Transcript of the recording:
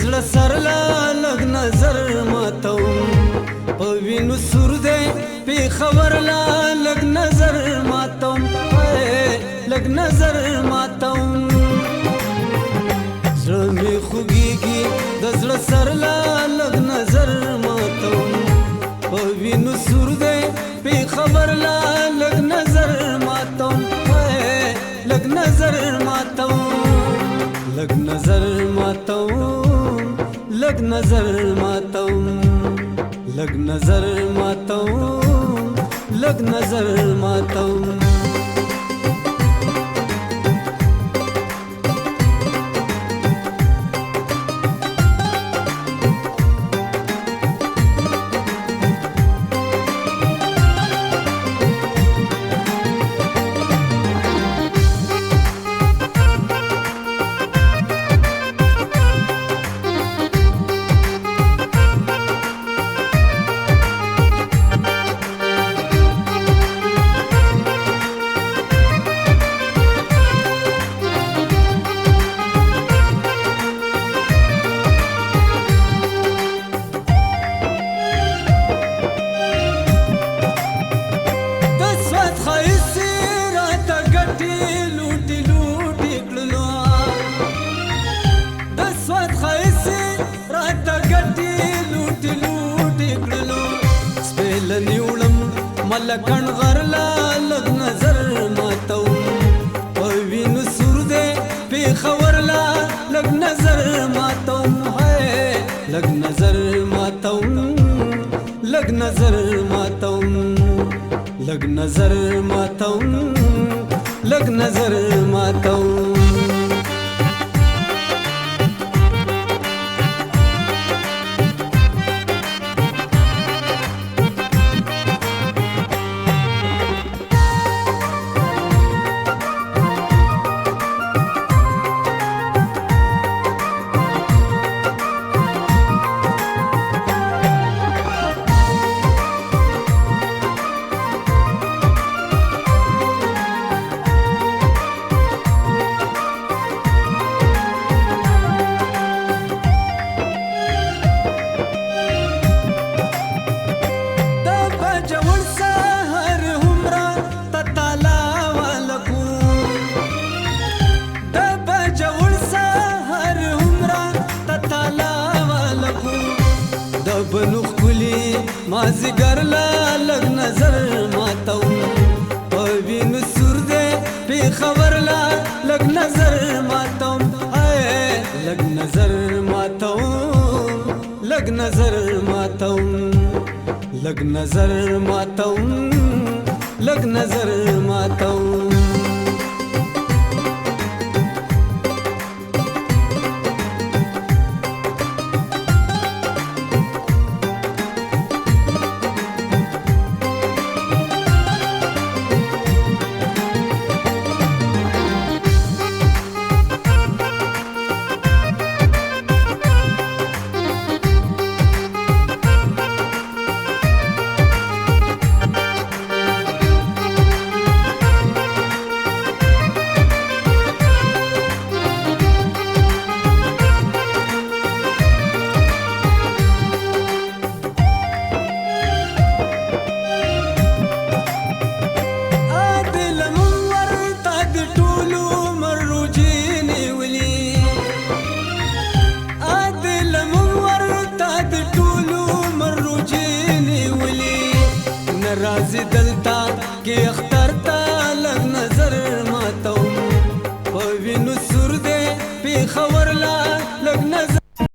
زړه سر لا لګ نظر ماتوم په وینو سور دی په خبر لا لګ نظر ماتوم لګ نظر ماتوم زړه می خوږیږي د زړه سر لا لګ نظر ماتوم په وینو سور دی په خبر لا لګ نظر ماتوم لګ نظر ماتوم لګ نظر ماتوم لګ نظر ماتوم لګ نظر ماتوم لګ نظر ماتوم ملکن غرلا لګ نظر ماتوم په وینو سور دی په خبر لا لګ نظر ماتوم لګ نظر ماتوم لګ نظر ماتوم لګ نظر ماتوم لګ نظر ماتوم بنو خلی مازیګر لا لګ نظر ماتوم په وینو سور دی په خبر لا لګ نظر ماتوم لګ نظر ماتوم لګ نظر ماتوم لګ نظر ماتوم لګ نظر ماتوم راځي دلتا کې اختر تا لګ نظر ماتوم په وینو سور دی په خبر